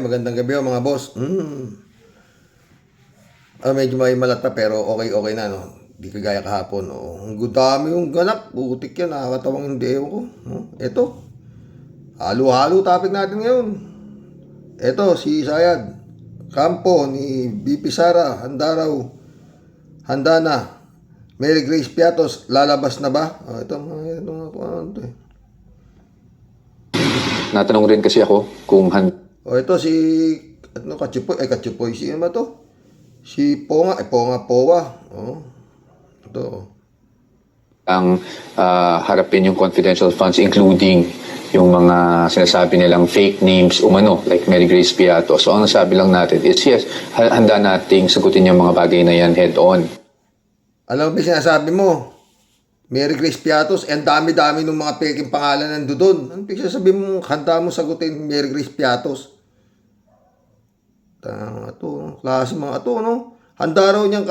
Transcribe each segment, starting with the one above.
magandang gabi mga boss. Medyo may malat pa pero okay na, no? Di kagaya kahapon. Oh. Ang dami yung ganap. Butik yan, nakakatawang hindi ko. Ito. Halo-halo topic natin ngayon. Ito, si Sayad. Kampo ni BP Sara. Handa raw. Handa na. Mary Grace Piatos, lalabas na ba? Ito eh. Natanong rin kasi ako kung Ito si Kachupoy. Sino ba to? Si Powa. Ito. ang harapin yung confidential funds including yung mga sinasabi nilang fake names umano like Mary Grace Piato. So ang nasabi lang natin is yes, handa nating sagutin yung mga bagay na yan head on. Alam mo ba sinasabi mo? Mary Grace Piatos, ang dami-dami ng mga peking pangalan nando doon. Ano sabihin mo, handa mo sagutin Mary Grace Piatos? Klase mga ito, no? Handa raw niyang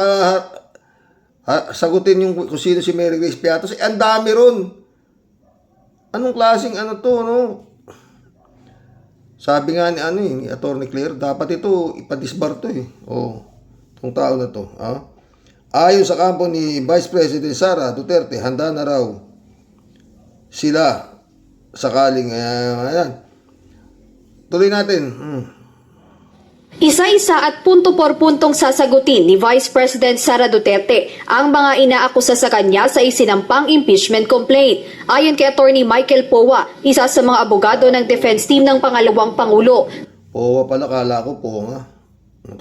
sagutin yung kung sino si Mary Grace Piatos. Ang dami ron. Anong klaseng no? Sabi nga ni Attorney Claire, dapat ito ipadisbar to eh. Itong tao na to. Ayon sa kampo ni Vice President Sara Duterte, handa na raw sila sakaling ayan. Tuloy natin. Isa-isa at punto por puntong sasagutin ni Vice President Sara Duterte ang mga inaakusa sa kanya sa isinampang impeachment complaint. Ayon kay Attorney Michael Powa, isa sa mga abogado ng defense team ng pangalawang Pangulo. Powa pala, kala ko Powa nga.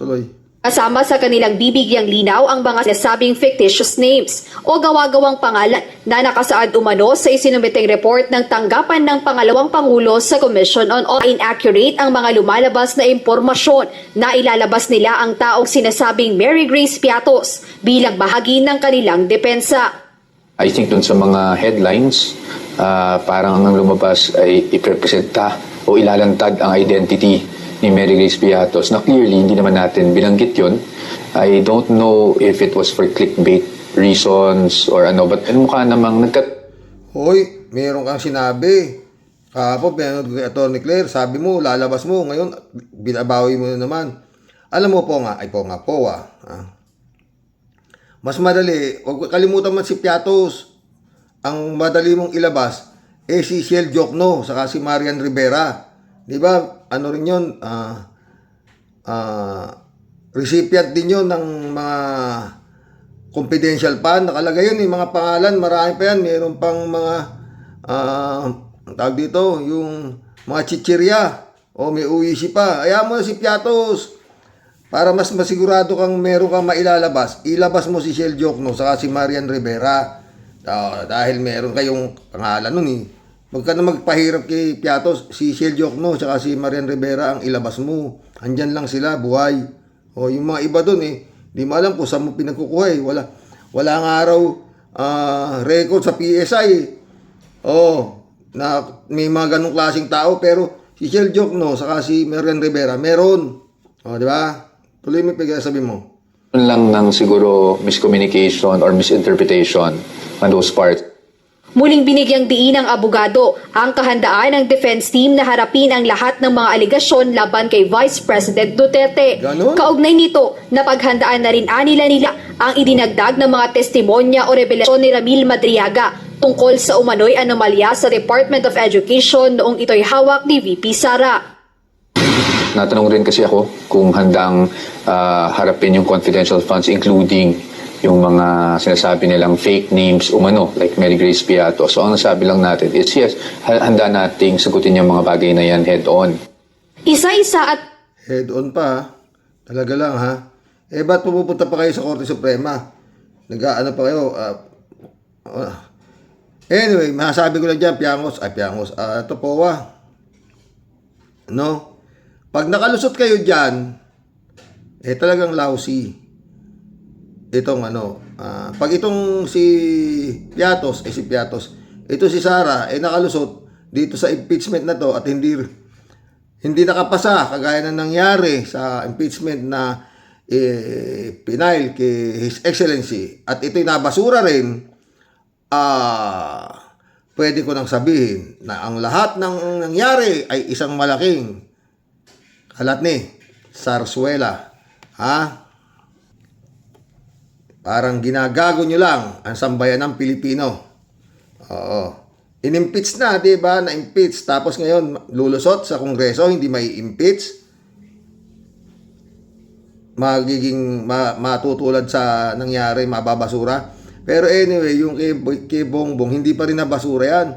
Tuloy. Kasama sa kanilang bibigyang linaw ang mga sinasabing fictitious names o gawa-gawang pangalan na nakasaad umano sa isinumiteng report ng tanggapan ng pangalawang Pangulo sa Commission on Inaccurate ang mga lumalabas na impormasyon na ilalabas nila ang taong sinasabing Mary Grace Piatos bilang bahagi ng kanilang depensa. I think dun sa mga headlines, parang ang lumabas ay iprepresenta o ilalantad ang identity ni Mary Grace Piatos na clearly hindi naman natin binanggit yun. I don't know if it was for clickbait reasons or ano, but mukha namang Hoy, meron kang sinabi. Kahapon, pinanood ko kay Attorney Claire, sabi mo, lalabas mo, ngayon, binabawi mo na naman. Alam mo po nga, mas madali, huwag kalimutan man si Piatos, ang madali mong ilabas, si Shell Jokno, saka si Marian Rivera. Di ba? Ano rin yun? Recipient din yun ng mga confidential fund. Nakalagay yun, mga pangalan, marami pa yan. Meron pang mga, tawag dito, yung mga chichirya. May uwisi pa. Ayaw mo na si Piatos. Para mas masigurado kang meron kang mailalabas, ilabas mo si Shell Jokno saka si Marian Rivera. Dahil meron kayong pangalan nun eh. Huwag ka na magpahirap kay Piatos, si Shell Jokno at si Marian Rivera ang ilabas mo. Andyan lang sila, buhay. Yung mga iba dun di mo alam kung saan mo pinagkukuha eh. Wala nga raw record sa PSI. Na may mga ganong klaseng tao, pero si Shell Jokno at si Marian Rivera, meron. Di ba? Tuloy mo sabi mo. lang ng siguro miscommunication or misinterpretation on those parts. Muling binigyang diin ng abogado ang kahandaan ng defense team na harapin ang lahat ng mga aligasyon laban kay Vice President Duterte. Ganon? Kaugnay nito, napaghandaan na rin nila ang idinagdag ng mga testimonya o revelasyon ni Ramil Madriaga tungkol sa umano'y anomalya sa Department of Education noong ito'y hawak ni VP Sara. Natanong rin kasi ako kung handang harapin yung confidential funds including yung mga sinasabi nilang fake names umano like Mary Grace Piato. So ang nasabi lang natin is yes, handa nating sagutin yung mga bagay na yan head on. Isa-isa at Head on pa, talaga lang ha. Ba't pupunta pa kayo sa Korte Suprema? Nag-aano pa kayo? Anyway, masasabi ko lang dyan, Piangos. Ito Powa. No? Pag nakalusot kayo dyan, talagang lousy. Itong pag itong si Piatos, ito si Sara, nakalusot dito sa impeachment na to at hindi nakapasa kagaya na nangyari sa impeachment na pinail kay His Excellency at ito'y nabasura rin, pwede ko nang sabihin na ang lahat ng nangyari ay isang malaking kalat ni Sarsuela. Ha? Parang ginagago nyo lang ang sambayan ng Pilipino. Oo. In-impeach na, di ba? Na-impeach. Tapos ngayon, lulusot sa Kongreso, hindi may impeach. Magiging matutulad sa nangyari, mababasura. Pero anyway, yung kay Bongbong, hindi pa rin nabasura yan.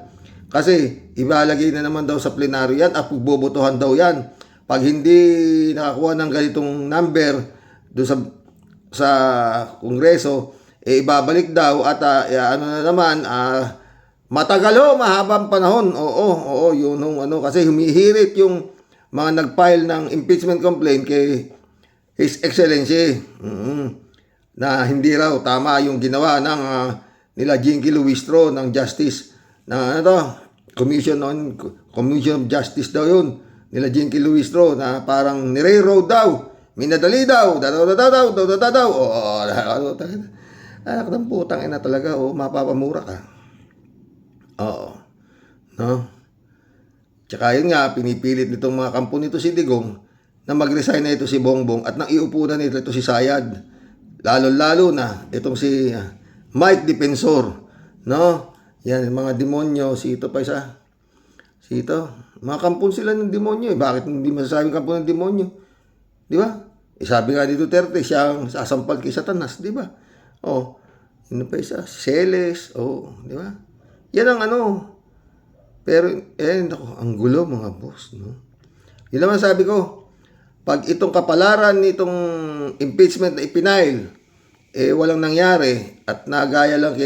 Kasi ibalagay na naman daw sa plenaryo yan at pagbobotohan daw yan. Pag hindi nakakuha ng ganitong number doon sa Kongreso, ibabalik daw at ano na naman, matagal mahabang panahon. Oo, yun kasi humihirit yung mga nag-file ng impeachment complaint kay His Excellency. Na hindi raw tama yung ginawa ng nila Jinky Luistro ng Justice na Commission of Justice daw yun nila Jinky Luistro na parang nire-road daw, minadali daw, daw. Anak ng putang ina talaga, mapapamura ka. Oo. No? Tsaka yun nga, pinipilit nitong mga kampo nito si Digong na mag-resign na ito si Bongbong at nang iupo na nito si Sayad. Lalo-lalo na itong si Mike Defensor. No? Yan, mga demonyo. Si ito pa isa. Si ito. Mga kampon sila ng demonyo. Bakit hindi masasabing kampon ng demonyo? Di ba? Sabi nga ni Duterte, siya ang sasampal kay Satanas. Di ba? Ano pa isa? Celes. Di ba? Yan ang Pero, naku, ang gulo mga boss. No? Yun naman sabi ko, pag itong kapalaran nitong impeachment na ipinail, walang nangyari at nagaya lang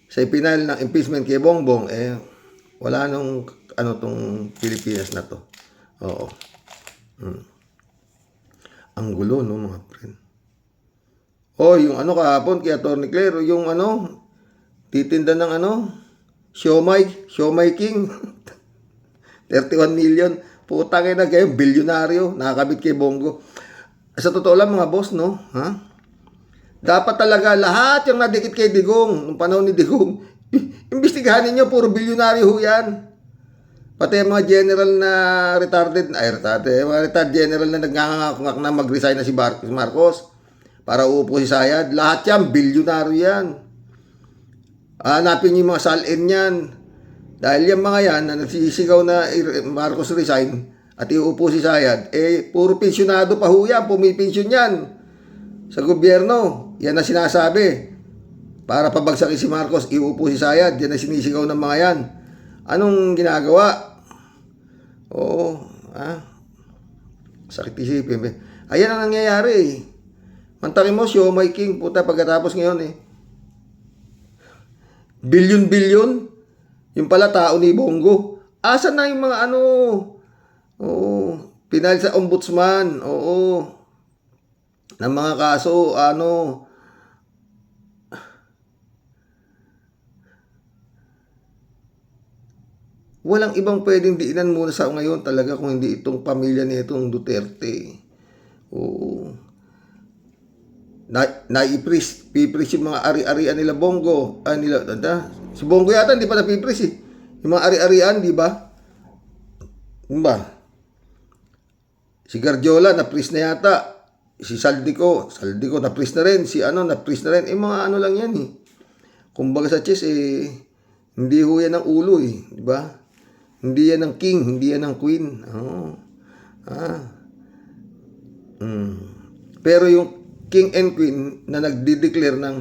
sa ipinail ng impeachment kay Bongbong, wala nung tong Pilipinas na to. Oo. Ang gulo, no, mga friend. Yung kahapon kay Atty. Claire, yung titinda ng Siomai King. 31 million. Putang ina kayo, bilyonaryo, nakakabit kay Bongo. Sa totoo lang mga boss, no? Ha? Dapat talaga lahat yung nadikit kay Digong, nung panahon ni Digong, imbestigahan ninyo, puro bilyonaryo ho yan. Pati yung mga general na mga retired general na nagngangangak na mag-resign na si Marcos para uupo si Sayad, lahat yan, bilyonaryo yan. Hanapin yung mga salin yan. Dahil yung mga yan na nagsisigaw na Marcos resign at iuupo si Sayad, puro pensyonado pa ho yan, pumipensyon yan sa gobyerno. Yan na sinasabi. Para pabagsakin si Marcos, iuupo si Sayad. Yan na sinisigaw ng mga yan. Anong ginagawa? Sakit isipin. Ayan ang nangyayari. Mantakin mo, Siomai King, puta, pagkatapos ngayon bilyon-bilyon. Yung pala tao ni Bongo. Asan na yung mga pinal sa ombudsman. Ng mga kaso, walang ibang pwedeng diinan muna sa ngayon talaga kung hindi itong pamilya ni itong Duterte. Pipris yung mga ari-arian nila Bongo. Si Bongo yata hindi pa napipris yung mga ari-arian, di ba? Diba? Si Garjola napris na yata. Si Saldico napris na rin. Si napris na rin. Mga lang yan Kumbaga sa chess hindi ho yan ang ulo di ba? Hindi yan ang king, hindi yan ang queen. Pero yung king and queen na nagdi-declare ng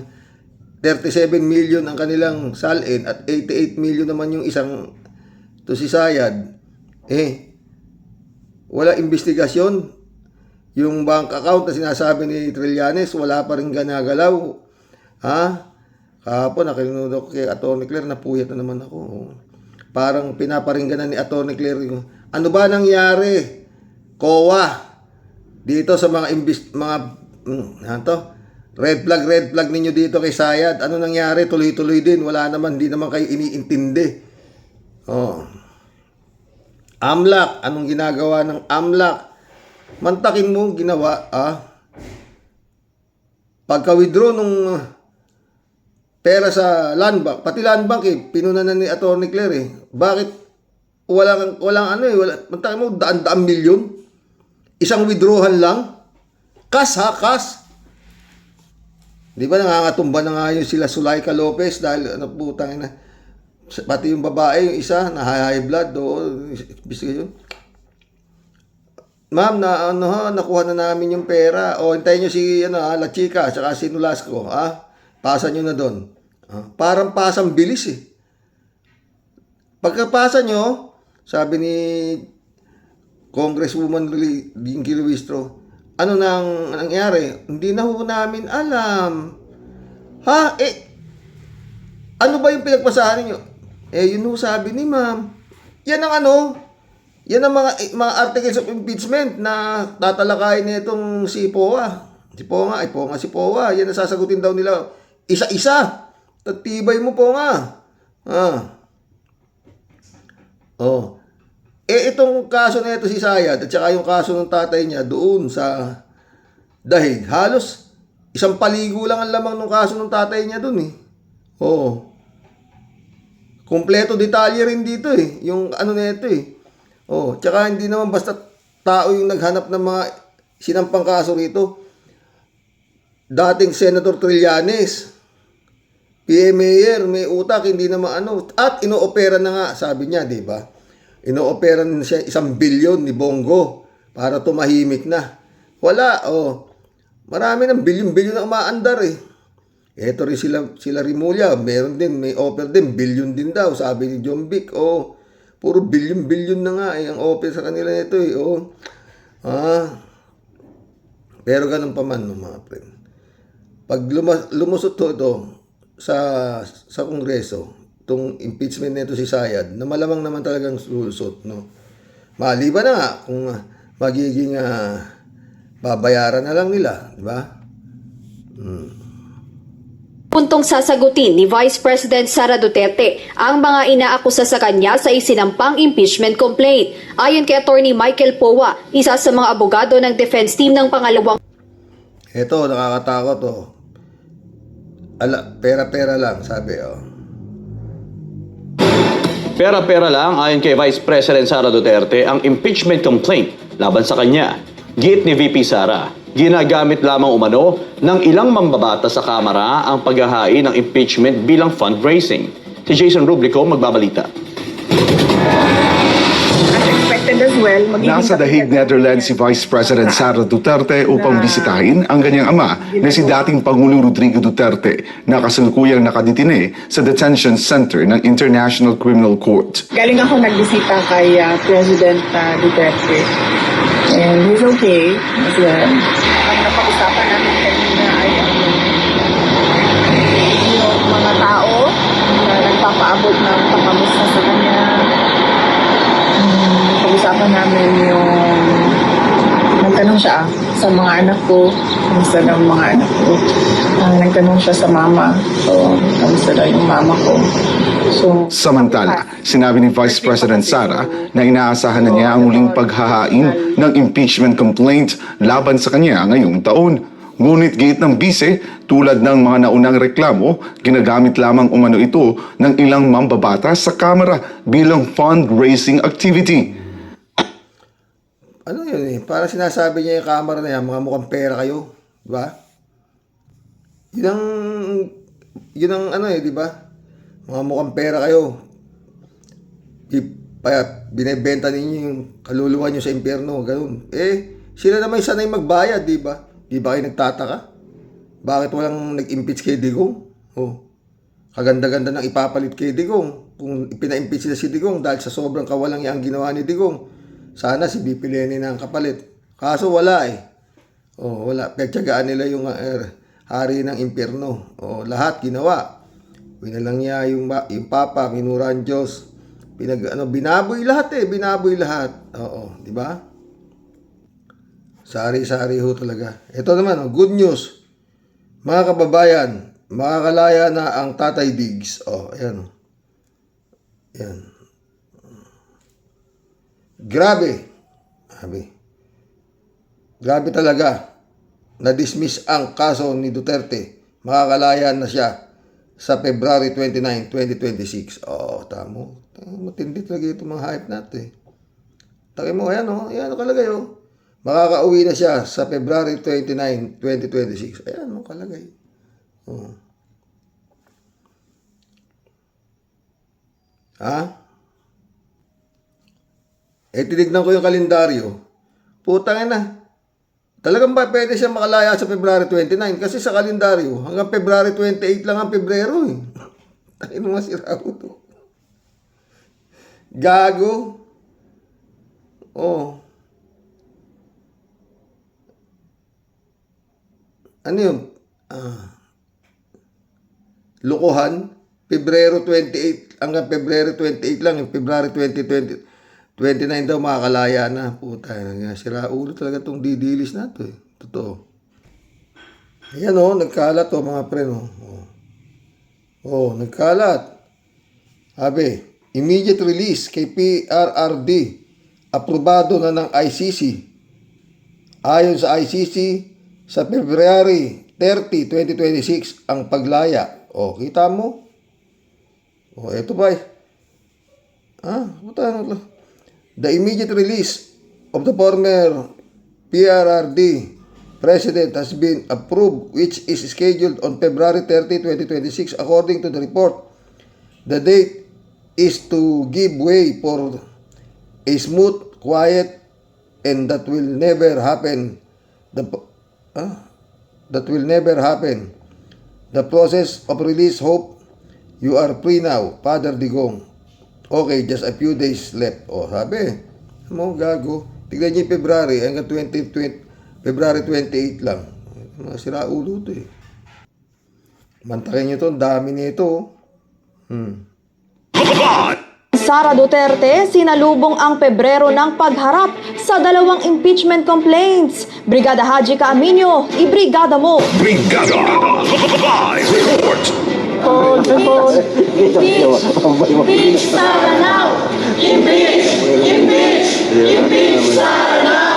37 million ang kanilang salin at 88 million naman yung isang to si Sayad, wala investigasyon. Yung bank account na sinasabi ni Trillanes, wala pa rin ganagalaw. Kahapon, nakinuno ko kay Atty. Claire, napuyat na naman ako. Parang pinaparinggan ni Atty. Claire yung, ano ba nangyari? COA dito sa mga red flag ninyo dito kay Sayad. Ano nangyari? Tuloy-tuloy din. Wala naman, hindi naman kayo iniintindi. AMLAC, anong ginagawa ng AMLAC? Mantakin mo ginawa, pagka-withdraw nung pera sa land bank, pati land bank pinunan na ni Atty. Claire Bakit walang mantakin mo daan-daan milyon? Isang withdrawal lang. Kas ha, kas. Di ba nangangatumba na nga yun sila Sulaika Lopez dahil ano putang ina. Pati yung babae, yung isa, na high blood. Bisa yun. Ma'am, nakuha na namin yung pera. O, hintayin nyo si La Chica, tsaka si Nolasco. Pasa nyo na doon. Parang pasang bilis eh. Pagkapasa nyo, sabi ni Congresswoman Dinky Luistro, ano nang nangyari? Hindi na ho namin alam. Ano ba yung pinagpasahan niyo? Yun ho sabi ni ma'am. Yan ang yan ang mga articles of impeachment na tatalakayin nitong si POA. Si POA. Yan ang sasagutin daw nila. Isa-isa. Tatibay mo, POA. Itong kaso na ito si Sayad at saka yung kaso ng tatay niya doon sa Dahig, halos isang paligo lang ang lamang ng kaso ng tatay niya doon eh. Kompleto detalye rin dito eh. Yung na ito eh. Tsaka hindi naman basta tao yung naghanap ng mga sinampang kaso rito. Dating Senator Trillanes, PMAyer, may utak, hindi naman at inoopera na nga, sabi niya, di ba? Inoopera na siya 1 bilyon ni Bongo para tumahimik na. Wala, marami ng bilyon-bilyon na umaandar eh. Ito rin sila Rimulya, meron din, may offer din, bilyon din daw, sabi ni John Vic. Puro bilyon-bilyon na nga eh, ang offer sa kanila nito eh. Pero ganun pa man, mga friend. Pag lumusot ito sa Kongreso, itong impeachment nito si Sayad, na malamang naman talagang sulusot, no? Maliban na nga kung magiging babayaran na lang nila, di ba? Puntong sasagutin ni Vice President Sara Duterte ang mga inaakusa sa kanya sa isinampang impeachment complaint. Ayon kay Attorney Michael Powa, isa sa mga abogado ng defense team ng pangalawang. Ito, nakakatakot pera-pera lang, sabi Pera-pera lang ayon kay Vice President Sara Duterte ang impeachment complaint laban sa kanya. Giit ni VP Sara, ginagamit lamang umano ng ilang mambabatas sa Kamara ang paghahain ng impeachment bilang fundraising. Si Jason Rublico magbabalita. As well, Nasa The Hague, Netherlands si Vice President Sara Duterte upang bisitahin ang kanyang ama na si dating Pangulong Rodrigo Duterte na kasalukuyang nakadetine sa detention center ng International Criminal Court. Galing ako nagbisita kay President Duterte. And he's okay as well. Ang napag-usapan namin kanina ay yung mga tao na nagpapaabot ng pakamusta sa kanya. Pag-usapan namin yung nagtanong siya sa mga anak ko, kamusta daw ang mga anak ko. Nagtanong siya sa mama, so kamusta daw yung mama ko. Samantala, sinabi ni Vice President Sara na inaasahan na niya ang muling paghahain ng impeachment complaint laban sa kanya ngayong taon. Ngunit gate ng bise, tulad ng mga naunang reklamo, ginagamit lamang umano ito ng ilang mambabatas sa Kamara bilang fundraising activity. Ano yun eh? Parang sinasabi niya yung Kamara na yan, mga mukhang pera kayo. Di ba? Yun ang di ba? Mga mukhang pera kayo. Binibenta ninyo yung kaluluwa nyo sa impyerno. Ganun. Sila naman sanay magbayad, di ba? Di ba kayo nagtataka? Bakit walang nag-impeach kay Digong? Kaganda-ganda ng ipapalit kay Digong. Kung pina-impeach sila si Digong dahil sa sobrang kawalang ang ginawa ni Digong, sana si BP Leni na ang kapalit. Kaso wala eh. Wala. Pagtyagaan nila yung hari ng impyerno. Lahat ginawa. Winalang niya yung papa, minura ang Diyos. Binaboy lahat eh. Binaboy lahat. Di ba? Sari-sari ho talaga. Ito naman, good news. Mga kababayan, makakalaya na ang Tatay Diggs. Ayan. Ayan. Grabe talaga. Na-dismiss ang kaso ni Duterte. Makakalaya na siya sa February 29, 2026. Tamo. Matindi talaga itong mga hype natin. Taki mo, ayan kalagay Makakauwi na siya sa February 29, 2026. Ayan, kalagay. Oh. Ha? Tinignan ko yung kalendaryo. Putang ina. Talagang ba pwede siya makalaya sa February 29? Kasi sa kalendaryo, hanggang February 28 lang ang Pebrero eh. Tayo naman si Raul to. Gago. Oh. Ano yun? Lukuhan. Pebrero 28 hanggang February 28 lang. Yung February 29 daw makakalaya na. Puta. Sira ulo talaga itong didilis na to eh. Totoo. Ayan o. Nagkalat o mga pre no. Nagkalat. Sabi, immediate release kay PRRD. Aprobado na ng ICC. Ayon sa ICC, sa February 30, 2026 ang paglaya. Kita mo? Ito ba? The immediate release of the former PRRD president has been approved, which is scheduled on February 30, 2026 according to the report. The date is to give way for a smooth, quiet, and that will never happen. That will never happen. The process of release, hope you are free now, Father Digong. Okay, just a few days left. Sabi mo, gago. Tignan niyo yung February, hanggang February 28 lang. Mga sira ulo to eh. Mantakin niyo to, ang dami nito. Sara Duterte, sinalubong ang Pebrero ng pagharap sa dalawang impeachment complaints. Brigada Haji Caaminio, ibrigada mo! Brigada Live Report. Impeach Sara now! Impeach Sara now!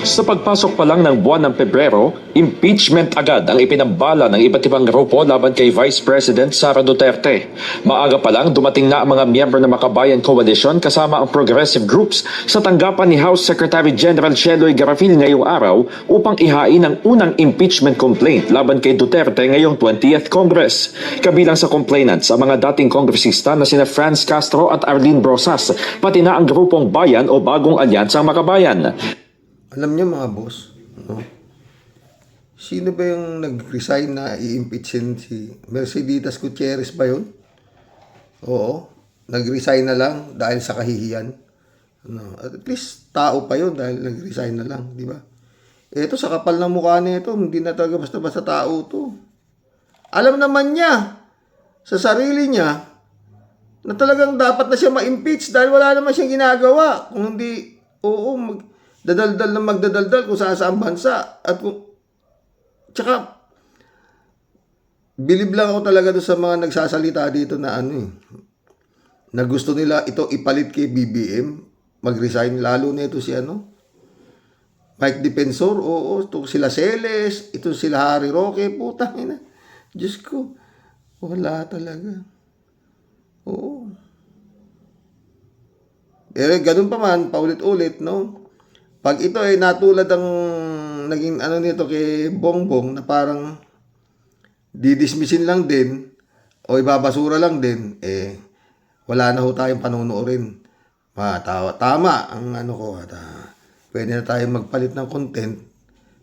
Sa pagpasok pa lang ng buwan ng Pebrero, impeachment agad ang ipinambala ng iba't ibang grupo laban kay Vice President Sara Duterte. Maaga pa lang dumating na ang mga miyembro ng Makabayan Coalition kasama ang progressive groups sa tanggapan ni House Secretary General Sheloy Garafil ngayong araw upang ihain ang unang impeachment complaint laban kay Duterte ngayong 20th Congress. Kabilang sa complainants ang mga dating kongresista na sina Franz Castro at Arlene Brosas, pati na ang grupong Bayan o Bagong Alyansang Makabayan. Alam niyo mga boss, no? Sino ba yung nag-resign na i-impeachin si Merceditas Gutierrez ba yun? Oo, nag-resign na lang dahil sa kahihiyan. No, at least tao pa yun dahil nag-resign na lang, di ba? Ito sa kapal ng mukha nito, hindi na talaga basta-basta tao to. Alam naman niya sa sarili niya na talagang dapat na siya ma-impeach dahil wala naman siyang ginagawa. Kung hindi, magdadaldal kung saan bansa. At kung, tsaka, bilib lang ako talaga doon sa mga nagsasalita dito na na gusto nila ito ipalit kay BBM, mag-resign, lalo na ito si Mike Defensor, ito sila Celes, ito sila Harry Roque, putang ina. Diyos ko, wala talaga. Oo. Ganun pa man, paulit-ulit, no? Pag ito ay natulad ang naging nito kay Bongbong na parang didismissin lang din o ibabasura lang din, wala na ho tayong panonoorin. Tama ang pwede na tayong magpalit ng content.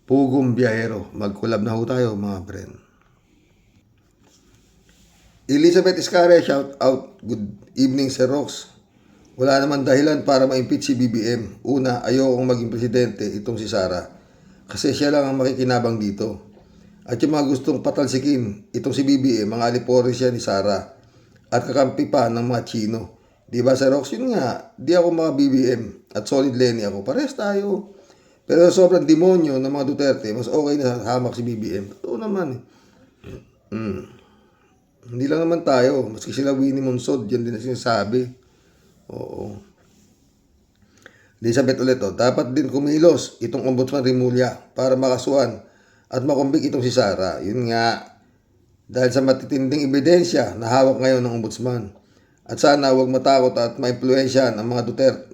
Pugong biyahero. Mag-collab na ho tayo mga friend. Elizabeth Iscare, shout out. Good evening, Sir Rox. Wala naman dahilan para ma-impeach si BBM. Una, ayokong maging presidente itong si Sara. Kasi siya lang ang makikinabang dito. At yung mga gustong patalsikin, itong si BBM, mga alipore siya ni Sara. At kakampi pa ng mga Chino. Diba sa Rox? Yun nga, di ako mga BBM. At solid Lenny ako. Pares tayo. Pero sobrang demonyo ng mga Duterte, mas okay na hamak si BBM. Totoo naman. Hindi lang naman tayo. Maski sila Winnie Monsod, yan din na sinasabi. Oo. Elizabeth ulit, dapat din kumilos itong Ombudsman Rimulya para makasuhan at makumbik itong si Sara. Yun nga, dahil sa matitinding ebidensya na hawak ngayon ng Ombudsman. At sana huwag matakot at maimpluwensyahan ng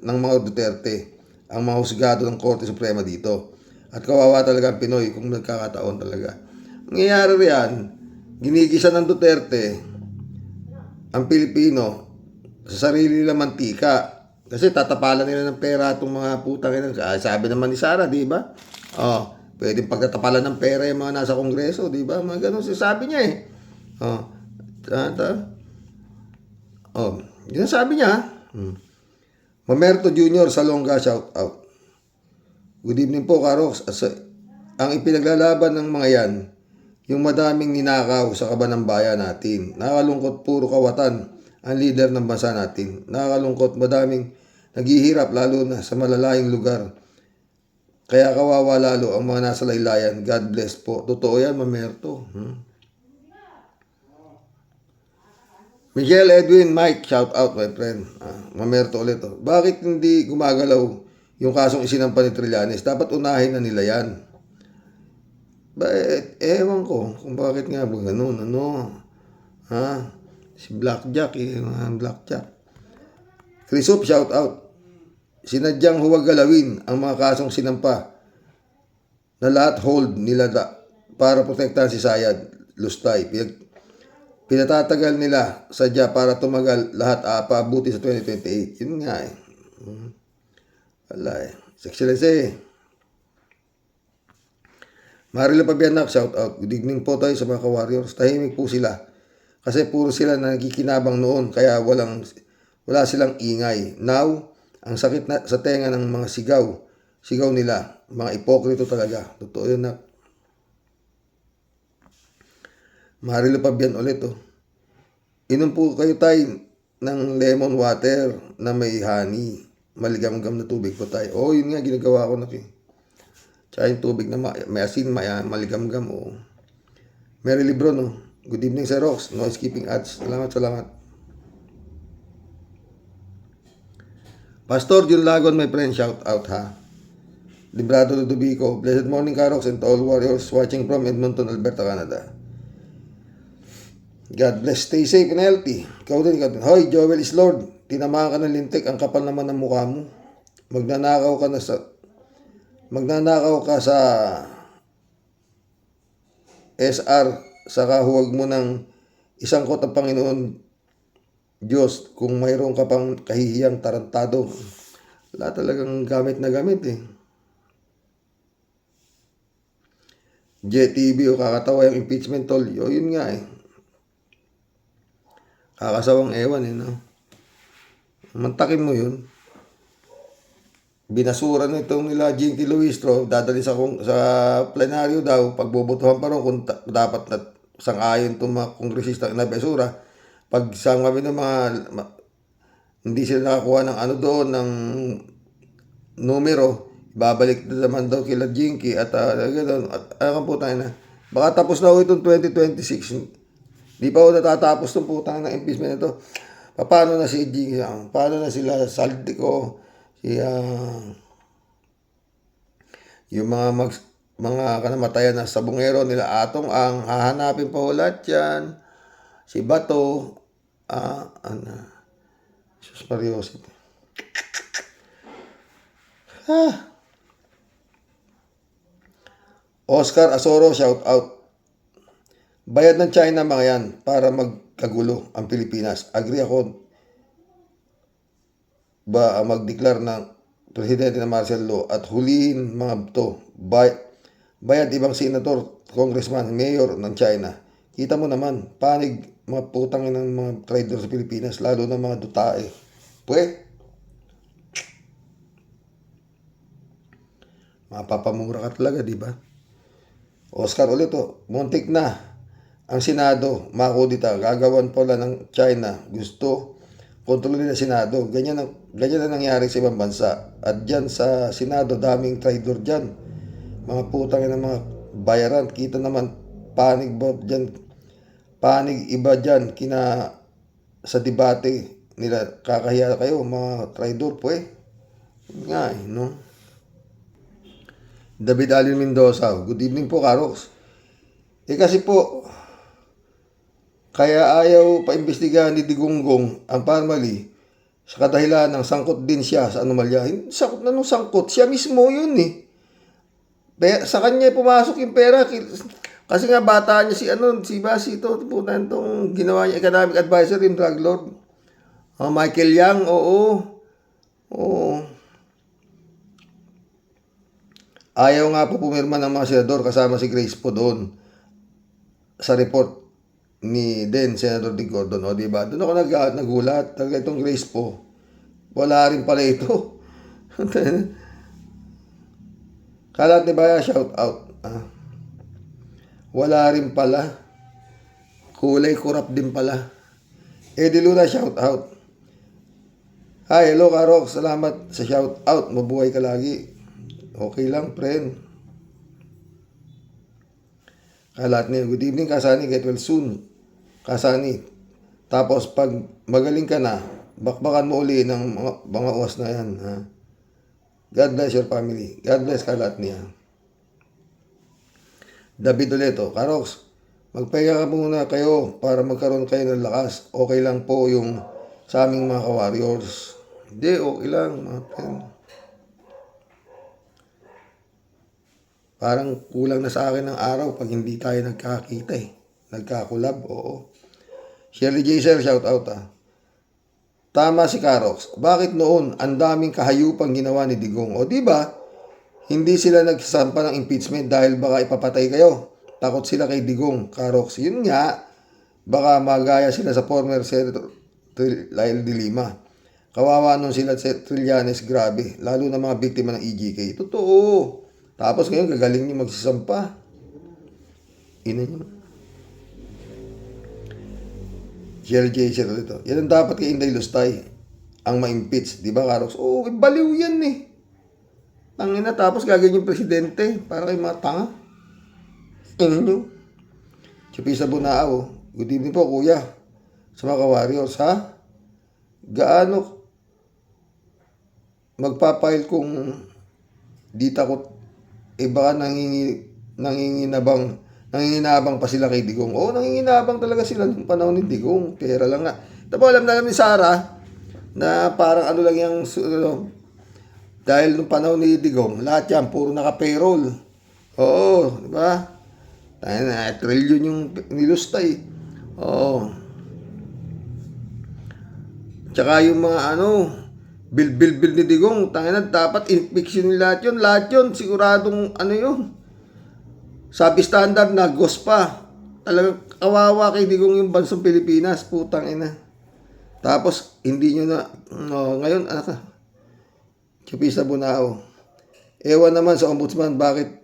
mga Duterte ang mga husgado ng Korte Suprema dito. At kawawa talaga ang Pinoy kung nagkakataon talaga. Nangyayari riyan, ginigisa ng Duterte ang Pilipino sa sarili nilang mantika. Kasi tatapalan nila ng pera itong mga putang ina. Sabi naman ni Sara, di ba? Pwedeng pagtatapalan ng pera yung mga nasa Kongreso, di ba? Mga ganun sabi niya eh. Yun sabi niya. Mamerto Jr. Salonga, shout out. Good evening po, Karox. Ang ipinaglalaban ng mga yan, yung madaming ninakaw sa kaban ng bayan natin. Nakakalungkot, puro kawatan ang leader ng bansa natin. Nakakalungkot, madaming naghihirap lalo na sa malalayong lugar. Kaya kawawa lalo ang mga nasa laylayan. God bless po. Totoo yan, Mamerto. Michelle Edwin, Mike, shout out my friend. Mamerto ulit. Bakit hindi gumagalaw yung kasong isinampa ni Trillanes? Dapat unahin na nila yan. Ewan ko kung bakit nga ba ganun. Si Blackjack, Blackjack. Chrisop, shout out. Sinadyang huwag galawin ang mga kasong sinampa na lahat hold nila para protektahan si Sayad Lustay. Pinatatagal nila sadya para tumagal lahat pabuti sa 2028. Yun nga eh. Wala eh. Excellency. Marilo Pabianak, shout out. Good evening po tayo sa mga ka-warriors. Tahimik po sila. Kasi puro sila nakikinabang noon kaya wala silang ingay. Now, ang sakit na sa tenga ng mga sigaw nila. Mga ipokrito talaga. Totoo yun na. Marilo Pabian ulit Inom po kayo tayo ng lemon water na may honey. Maligam-gam na tubig po tayo. Yun nga ginagawa ko na Tsaka yung tubig na may asin, maligam-gam Mary Lebron Good evening Sir Rox. No skipping ads. Salamat. Pastor Jun Lagon, my friend, shout out ha. Librado Ludovico, blessed morning Karox and to all warriors watching from Edmonton, Alberta, Canada. God bless, stay safe and healthy. Ikaw din. Hoy, Joel is Lord. Tinamaan ka ng lintik, ang kapal naman ng mukha mo. Magnanakaw ka sa SR, saka huwag mo ng isangkot ang Panginoon Diyos kung mayroon ka pang kahihiyang tarantado. Wala talagang gamit na gamit eh. JTV kakatawa yung impeachment tol. Yun nga eh. Kakasawang ewan eh, no? Mantakin mo yun. Binasura na itong nila Jinky Luistro, dadali sa plenaryo daw, pagbobotohan pa rin kung dapat na sang-ayon itong mga kongresista na basura. Pag kami ng mga hindi sila nakakuha ng doon, ng numero, babalik na naman daw kila Jinky at gano'n. At po tayo na. Baka tapos na itong 2026. Di pa natatapos itong putang ng impeachment ito. Paano na si Jinky? Paano na sila Saldico? Yung mga kanamatayan na sabungero nila Atong ang hahanapin pa ulat yan. Si Bato, Sus Mariosip. Oscar Asoro, shout out. Bayad ng China mga yan para magkagulo ang Pilipinas. Agree ako ba mag-declare ng presidente na martial law at hulihin mga to. Bayad ibang senator, congressman, mayor ng China. Kita mo naman, panig mga putang ng mga trader sa Pilipinas, lalo na mga dutae. Mapapamura ka talaga, di ba? Oscar ulit muntik na ang Senado, makudita, gagawan pala ng China. Gusto kontrolin na Senado. Ganyan na nangyari sa ibang bansa. At dyan sa Senado, daming traidor dyan. Mga putang ng mga bayaran. Kita naman, panig iba dyan, sa debate nila. Kakahiya kayo, mga traidor po Nga no? David Alin Mendoza, good evening po, Karox. Kasi po, kaya ayaw paimbestigahan ni Digonggong ang family sa kadahilan ng sangkot din siya sa anomalya. Sangkot na nung sangkot, siya mismo yun eh. Sa kanya pumasok yung pera. Kasi nga bata niya si Basi ito, punan itong ginawa niya economic advisor in drug lord. Michael Yang, oo. Ayaw nga po pumirma ng mga senador kasama si Grace po doon sa report ni Senador Dick Gordon. O diba? Doon ako nagulat. Talaga itong Grace po. Wala rin pala ito. Kalat ni Baya, shout out. Wala rin pala. Kulay kurap din pala. Eddie Luna, shout out. Hi, hello Karok. Salamat sa shout out. Mabuhay ka lagi. Okay lang, friend. Kalat niya, good evening, Kasani. Get well soon. Kasani. Tapos, pag magaling ka na, bakbakan mo uli ng mga uwas na yan. Ha? God bless your family. God bless kalat niya. David Oleto, Karoks, magpahinga ka muna kayo para magkaroon kayo ng lakas. Okay lang po yung sa aming mga ka-warriors. Hindi, okay lang, mga friend. Parang kulang na sa akin ng araw pag hindi tayo nagkakita eh. Nagkakulab, oo. Shirley J. Sir, shout out Tama si Karox. Bakit noon ang daming kahayupang ginawa ni Digong? O di ba? Hindi sila nagsasampa ng impeachment dahil baka ipapatay kayo. Takot sila kay Digong, Karox. Yun nga, baka magaya sila sa former Senator Lyle de Lima. Kawawa nun sila sa Trillanes, grabe. Lalo na mga biktima ng EJK. Totoo. Tapos ngayon, gagaling nyo magsasampa. Ina nyo. JJ ito. Yan ang dapat kay Inday Lustay. Ang ma-impeach. Di ba, Karox? Oo, baliw yan eh. Tangina, tapos gagawin yung presidente. Para kay mga tanga. Ina nyo. Chupisa Bunao. Good evening po, kuya. Sa mga ka-warriors, ha? Gaano magpapile kung di takot baka nanginginabang pa sila kay Digong. Oo, nanginginabang talaga sila nung panahon ni Digong. Pera lang nga. Tapos alam ni Sarah na parang ano lang yung dahil nung panahon ni Digong, lahat yan puro naka-payroll. Oo, di ba? Tayo na, trillion yung nilustay. Oo. Tsaka yung mga bill ni Digong, tangina, dapat in-fiction lahat yun, siguradong yun. Sabi standard na, ghost pa. Talagang kawawa kay Digong yung bansang Pilipinas, putang ina. Tapos, hindi nyo na, ngayon, Chupisa Bunao. Ewan naman sa ombudsman, bakit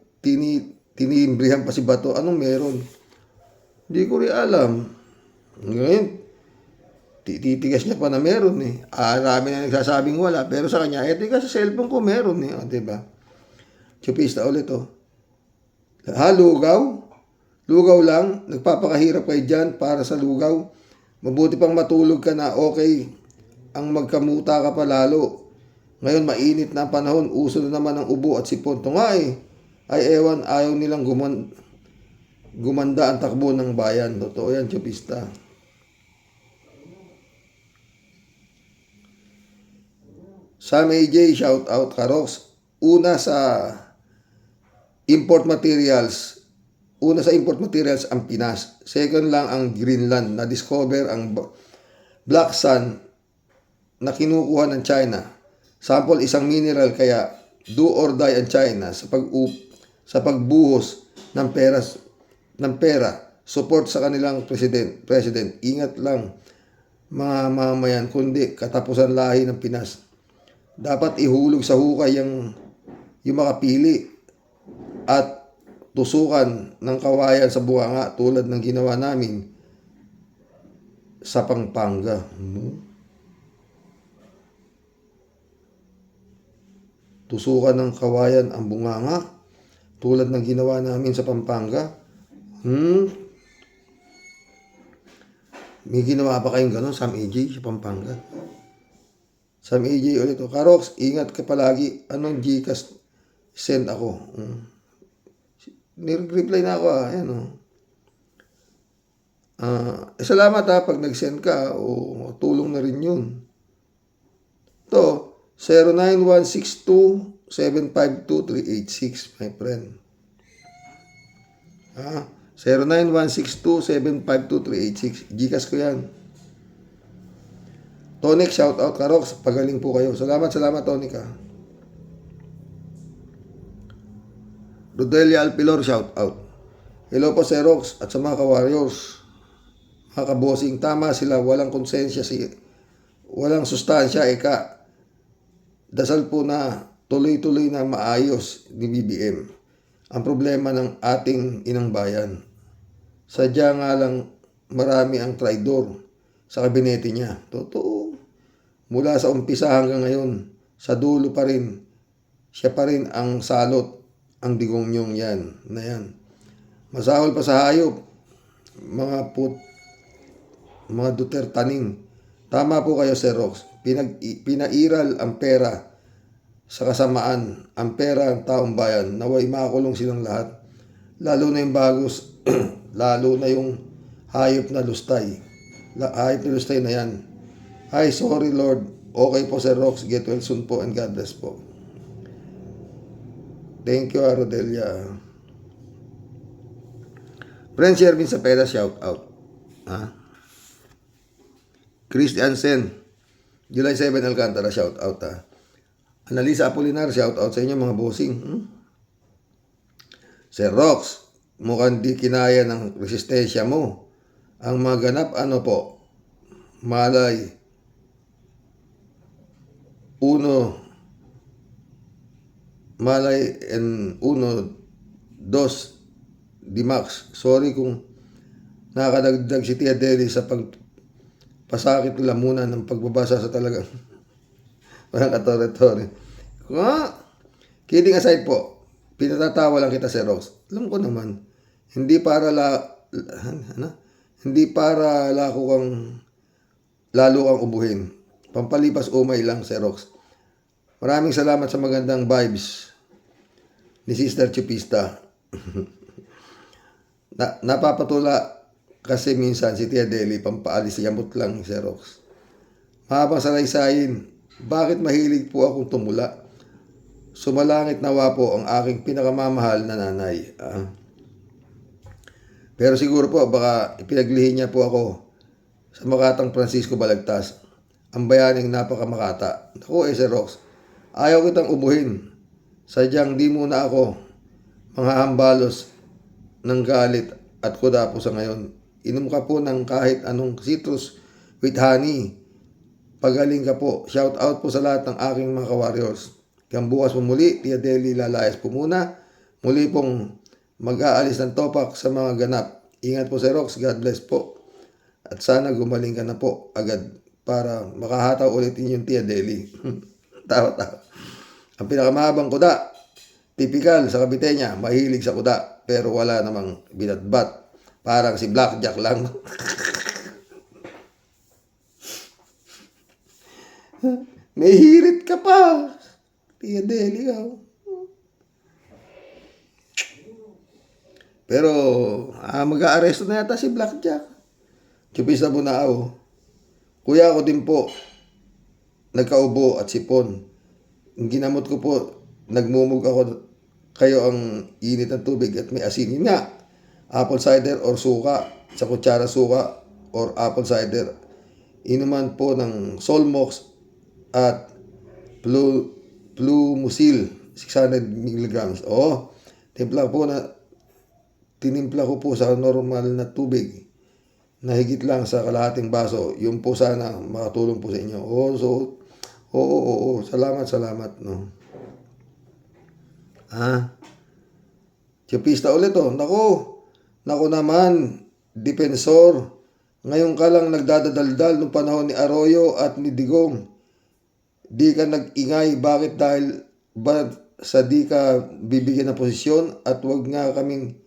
tinimbrihan pa si Bato? Anong meron? Hindi ko rin alam. Ngayon, titigas niya pa na meron eh. Marami na nagsasabing wala. Pero sa kanya, tigas sa cellphone ko meron eh. Diba? Chupista ulit lugaw? Lugaw lang? Nagpapakahirap kayo dyan para sa lugaw? Mabuti pang matulog ka na okay. Ang magkamuta ka pa lalo. Ngayon mainit na panahon. Uso na naman ang ubo at sipon. Ito nga eh. Ay ewan, ayaw nilang gumanda ang takbo ng bayan. Totoo yan, Chupista. Sam AJ, shout out Karox. Una sa import materials ang Pinas. Second lang ang Greenland. Na-discover ang Black Sun na kinukuha ng China. Sample isang mineral kaya do or die ang China sa pagbuhos ng pera. Support sa kanilang president. Ingat lang mga mamayan kundi katapusan lahi ng Pinas. Dapat ihulog sa hukay yung makapili at tusukan ng kawayan sa bunganga tulad ng ginawa namin sa Pampanga. Tusukan ng kawayan ang bunganga tulad ng ginawa namin sa Pampanga. May ginawa pa kayong gano'n, Sam AJ, sa Pampanga? Sam AJ ulit Karox, ingat ka palagi. Anong Gcash send ako? Nireply na ako Ayan salamat pag nag-send ka o tulong na rin yun. To, 091627523886, my friend. 091627523886. Gcash ko yan. Tonic, shout out ka, Rox. Pagaling po kayo. Salamat, Tonic, ha. Rodelia Alpilor, shout out. Hello po, Sir Rox, at sa mga ka-warriors. Mga kabosing, tama sila. Walang konsensya, walang sustansya, eka. Dasal po na tuloy-tuloy na maayos ni BBM ang problema ng ating inang bayan. Sadya nga lang marami ang traidor sa kabinete niya. Totoo. Mula sa umpisa hanggang ngayon, sa dulo pa rin, siya pa rin ang salot, ang digong yan, na yan. Masahol pa sa hayop, mga Dutertaning. Tama po kayo, Sir Rox. Pinairal ang pera sa kasamaan, ang pera ang taong bayan. Naway makakulong silang lahat. Lalo na yung bagos, lalo na yung hayop na lustay. Hayop na lustay na yan. Hi, sorry Lord. Okay po, Sir Rox. Get well soon po and God bless po. Thank you, Rodelia. Friend Shervin Sapeda, shout out. Chris Ansen, July 7 Alcantara, shout out, ha. Analisa Apolinar, shout out sa inyo mga bossing. Sir Rox, mukhang di kinaya ng resistensya mo. Ang mga ganap, ano po? Malay 1, 2, Dimax. Sorry kung nakakadagdag si Tia Deli sa pasakit lamunan ng pagbabasa sa talagang walang katore-tore. Kidding aside po, pinatatawa lang kita, Sir Rox. Alam ko naman, hindi para lalo kang ubuhin. Pampalipas umay lang, Sir Rox. Maraming salamat sa magandang vibes ni Sister Chupista. Napapatula kasi minsan si Tia Deli, pampaalis yamot lang, Sir Rox. Mahabang salaysayin, bakit mahilig po akong tumula? Sumalangit nawa po ang aking pinakamamahal na nanay. Pero siguro po, baka ipinaglihin niya po ako sa Makatang Francisco Balagtas, ang bayaning napakamakata. Naku, Sir Rox, ayaw kitang ubuhin. Sadyang di muna ako manghahambalos ng galit at kuda po sa ngayon. Inom ka po ng kahit anong citrus with honey. Pagaling ka po. Shout out po sa lahat ng aking mga ka-warriors. Hanggang bukas po muli, Tia Deli lalayas po muna. Muli pong mag-aalis ng topak sa mga ganap. Ingat po, Sir Rox. God bless po. At sana gumaling ka na po agad para makahataw ulit yung Tia Deli. Tawa-tawa. Ang pinakamahabang kuda, tipikal sa Cavite niya, mahilig sa kuda, pero wala namang binatbat. Parang si Blackjack lang. May hirit ka pa. Tia Deli ka. Pero mag-aaresto na yata si Blackjack. Chupisa Bunao. Kuya ako din po, nagkaubo at sipon. Ginamot ko po, nagmumug ako, kayo ang init ng tubig at may asin. Yun nga, apple cider or suka, sa kutsara suka or apple cider. Inuman po ng Solmox at Flumucil, 600 mg. Tinimpla ko po sa normal na tubig na higit lang sa kalahating baso. Yung po sana makatulong po sa inyo. Salamat, no. Chupista ulit, oh. Naku naman, Dipensor. Ngayon ka lang nagdadaldal nung panahon ni Arroyo at ni Digong. Di ka nag-ingay. Bakit? Dahil ba sa di ka bibigyan ng posisyon at wag nga kami.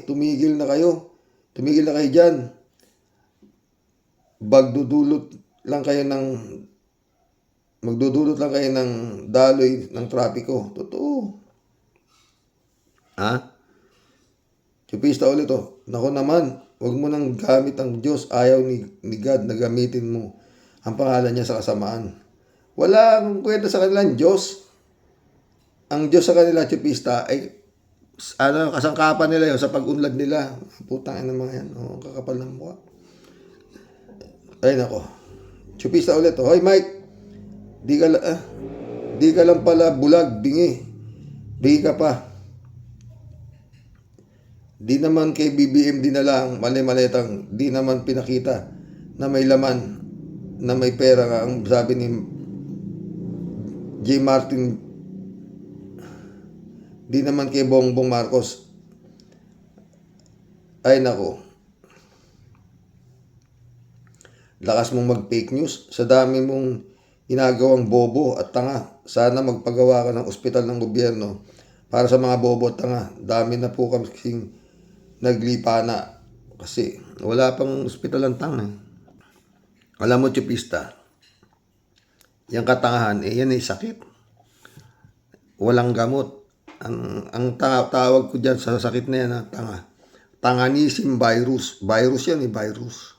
Tumigil na kayo dyan. Magdudulot lang kayo ng daloy ng trapiko. Totoo. Chupista ulit, oh. Naku naman, wag mo nang gamit ang Diyos. Ayaw ni God na gamitin mo ang pangalan niya sa kasamaan. Wala akong kwenta sa kanila ang Diyos. Ang Diyos sa kanila, tsupista, ay kasangkapan nila yun sa pag-unlad nila. Putang ina mga yan. Kakapal ng mukha. Ay nako. Tsupista ulit. Hoy Mike, di ka lang pala bulag, bingi. Bingi ka pa. Di naman kay BBM dinala ang mali-maletang, di naman pinakita na may laman, na may pera nga. Ang sabi ni J. Martin, di naman kay Bongbong Marcos. Ay nako. Lakas mong mag-fake news sa dami mong ginagawang bobo at tanga. Sana magpagawa ka ng ospital ng gobyerno para sa mga bobo at tanga. Dami na po kaming naglipa na kasi wala pang ospital ang tanga. Alam mo, tsupista, yung katangahan, yan ay sakit. Walang gamot. Ang tawag ko dyan sa sakit na yan, tanga. Tanganism virus. Virus yan, virus.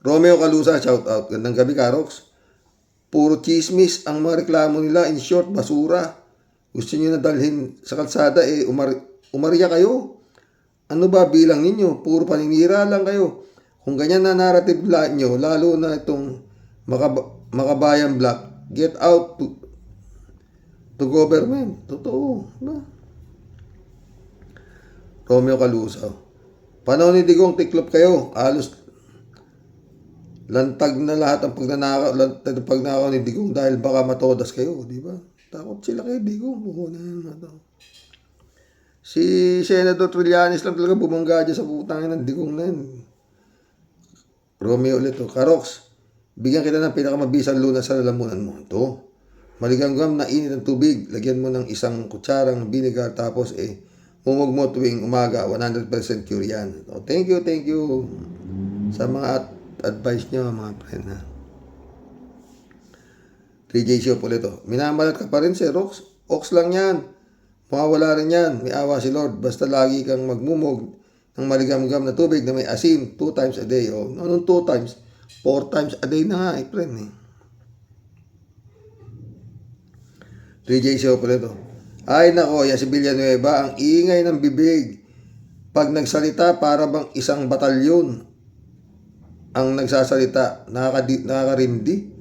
Romeo Calusa, shout out. Gandang gabi, Karox. Puro chismis ang mga reklamo nila. In short, basura. Gusto nyo na dalhin sa kalsada, umarya kayo. Ano ba bilang ninyo? Puro paninira lang kayo. Kung ganyan na narrative nyo, lalo na itong makabayan black, get out to government. Totoo. No? Romeo Calusa. Panahon ni Digong, tiklop kayo. Halos lantag na lahat ang pagnanakaw ni Digong dahil baka matodas kayo. Di ba? Takot sila kay Digong. Si Senador Trillanes lang talaga bumangga dyan sa putangin ng Digong na yun. Romeo ulit. Karox, bigyan kita ng pinakamabisang lunas sa lalamunan mo. Ito. Maligamgam na init ng tubig. Lagyan mo ng isang kutsarang vinegar tapos mumog mo tuwing umaga. 100% cure yan. So, thank you sa mga advice nyo, mga friend. 3J Shop ulit. Minamalat ka pa rin, Sir Rox. Ox lang yan. Mawawala rin yan. May awa si Lord. Basta lagi kang magmumog ng maligamgam na tubig na may asin 2 times a day. Anong 2 times? 4 times a day na nga, friend. 3J Shop ulit. Ay nako, yan si Villanueva, ang ingay ng bibig. Pag nagsalita, para bang isang batalyon ang nagsasalita. Nakakarindi.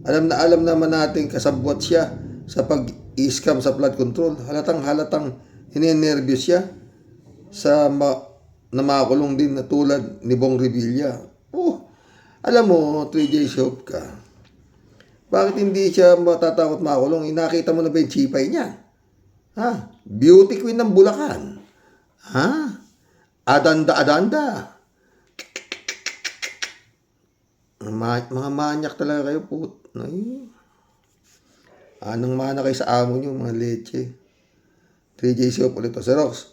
Alam naman natin kasabwat siya sa pag-i-scam sa flood control. Halatang hininervyos siya sa na makulong din na tulad ni Bong Revilla. Alam mo, 3J Shop ka. Bakit hindi siya matatakot makulong? Nakita mo na ba yung chipay niya? Beauty queen ng Bulacan. Adanda. Mga manyak talaga kayo, Anong mana kayo sa amo nyo, mga leche. 3J Shop ulit. Sir Rox,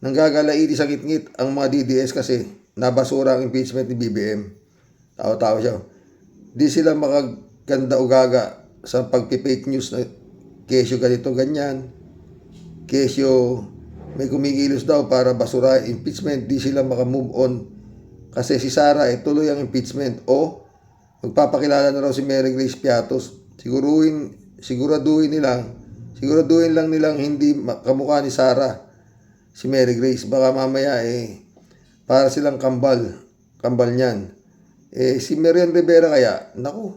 nanggagalaiti sa ngit-ngit ang mga DDS kasi nabasura ang impeachment ni BBM. Tao siya. Di sila makaganda o gaga sa pagpipake news na kesyo ganito, ganyan. Kesyo may kumikilos daw para basura impeachment. Di sila makamove on kasi si Sara tuloy ang impeachment o magpapakilala na raw si Mary Grace Piatos. Siguraduhin lang nilang hindi kamukha ni Sara si Mary Grace. Baka mamaya para silang kambal niyan. Si Marian Rivera kaya, naku,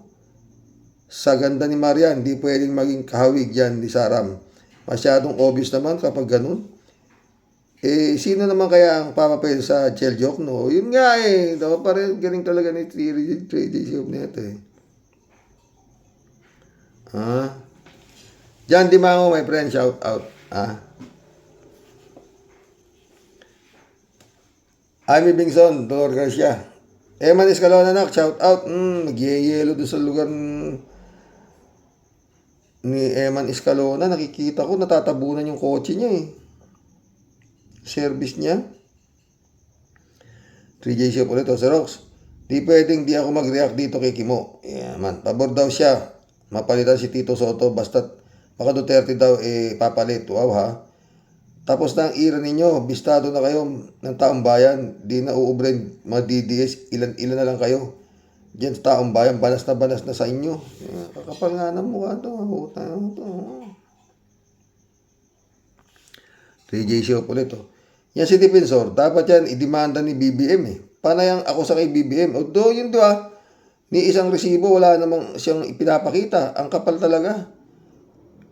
sa ganda ni Marian, di pwedeng maging kahawig yan ni Saram. Masyadong obvious naman kapag ganun. Sino naman kaya ang papapel sa Chel Joke, no? Yun nga dapat pa rin galing talaga ni 3D Shop nito Jan Dimango, my friend, shout out. Amy Bingson, Dolor Garcia. Eman Escalona, anak, shout out. Nagyayelo doon sa lugar ni Eman Escalona. Nakikita ko, natatabunan yung kotse niya Service niya. 3J Shop ulit. Sir Rox, di pwedeng di ako mag-react dito kay Kimo. Pabor daw siya. Mapalitan si Tito Soto. Basta't baka Duterte daw papalit. Wow ha. Tapos na ang ira ninyo, bistado na kayo ng taong bayan, di na uubren mga DDS, ilan na lang kayo. Diyan sa taong bayan, balas na sa inyo. Kakapal nga ng mukha to. Utang to. 3J Shop ulit to. Yan si Defensor, dapat yan idemanda ni BBM eh. Panayang ako sa kay BBM. Although yun ni isang resibo, wala namang siyang ipinapakita. Ang kapal talaga.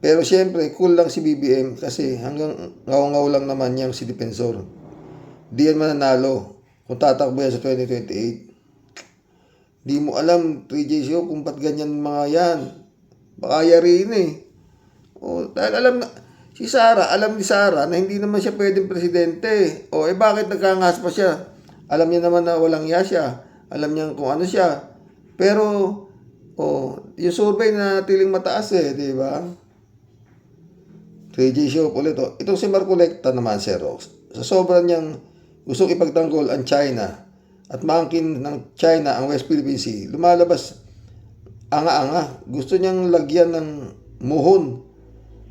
Pero siyempre, cool lang si BBM kasi hanggang ngaw-ngaw lang naman yang si Defensor. Di yan mananalo kung tatakbo yan sa 2028. Di mo alam, 3J Show, kung ba't ganyan mga yan. Baka yariin eh. Dahil alam ni Sara na hindi naman siya pwedeng presidente. Bakit nagkangas pa siya? Alam niya naman na walang iya siya. Alam niya kung ano siya. Pero, yung survey na tiling mataas di ba? 3J Show ulit Itong si Marcolecta naman, Sir Rox. Sa sobrang niyang gustong ipagtanggol ang China at maangkin ng China ang West Philippine Sea, lumalabas anga-anga. Gusto niyang lagyan ng muhon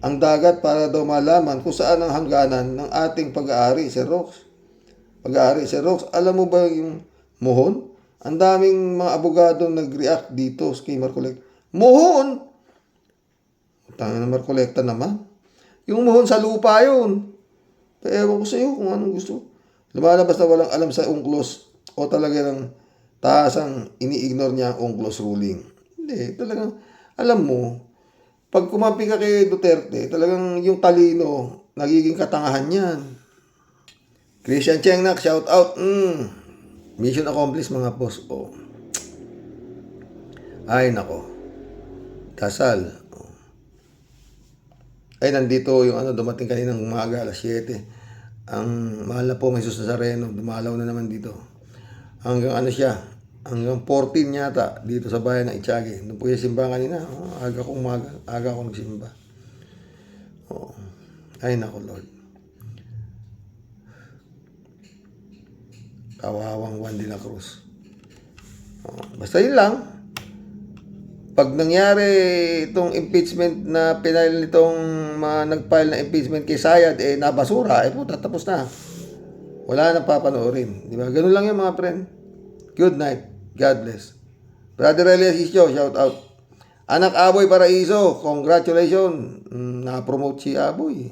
ang dagat para daw malaman kung saan ang hangganan ng ating pag-aari, Sir Rox. Pag-aari, Sir Rox, alam mo ba yung muhon? Ang daming mga abogado nag-react dito kay Marcolecta. Muhon! Tangina na Marcolecta naman. Yung muhon sa lupa yun. Ewan ko sa'yo kung anong gusto. Lumalabas na walang alam sa UNCLOS o talaga ng tahasang ini-ignore niya ang UNCLOS ruling. Hindi, talagang alam mo, pag kumampi ka kay Duterte, talagang yung talino, nagiging katangahan yan. Christian Chengnak, shout out. Mission accomplished mga boss. Ay, nako. Dasal. Ay, nandito yung dumating kaninang umaga, alas 7. Ang mahal na po, may Jesus Nazareno, dumalaw na naman dito. Hanggang hanggang 14 yata, dito sa bayan ng Itiague. Doon po yung simba kanina. Aga akong nagsimba. Ay, nako Lord. Kawawang Juan de la Cruz. Basta yun lang. Pag nangyari itong impeachment na pinile nitong nag-file na impeachment kay Sayad, nabasura, tapos na. Wala na papanoorin. Di ba? Ganun lang yung mga friend. Good night. God bless. Brother Elias Isyo, shout out. Anak Aboy Paraiso, congratulations. Na-promote si Aboy.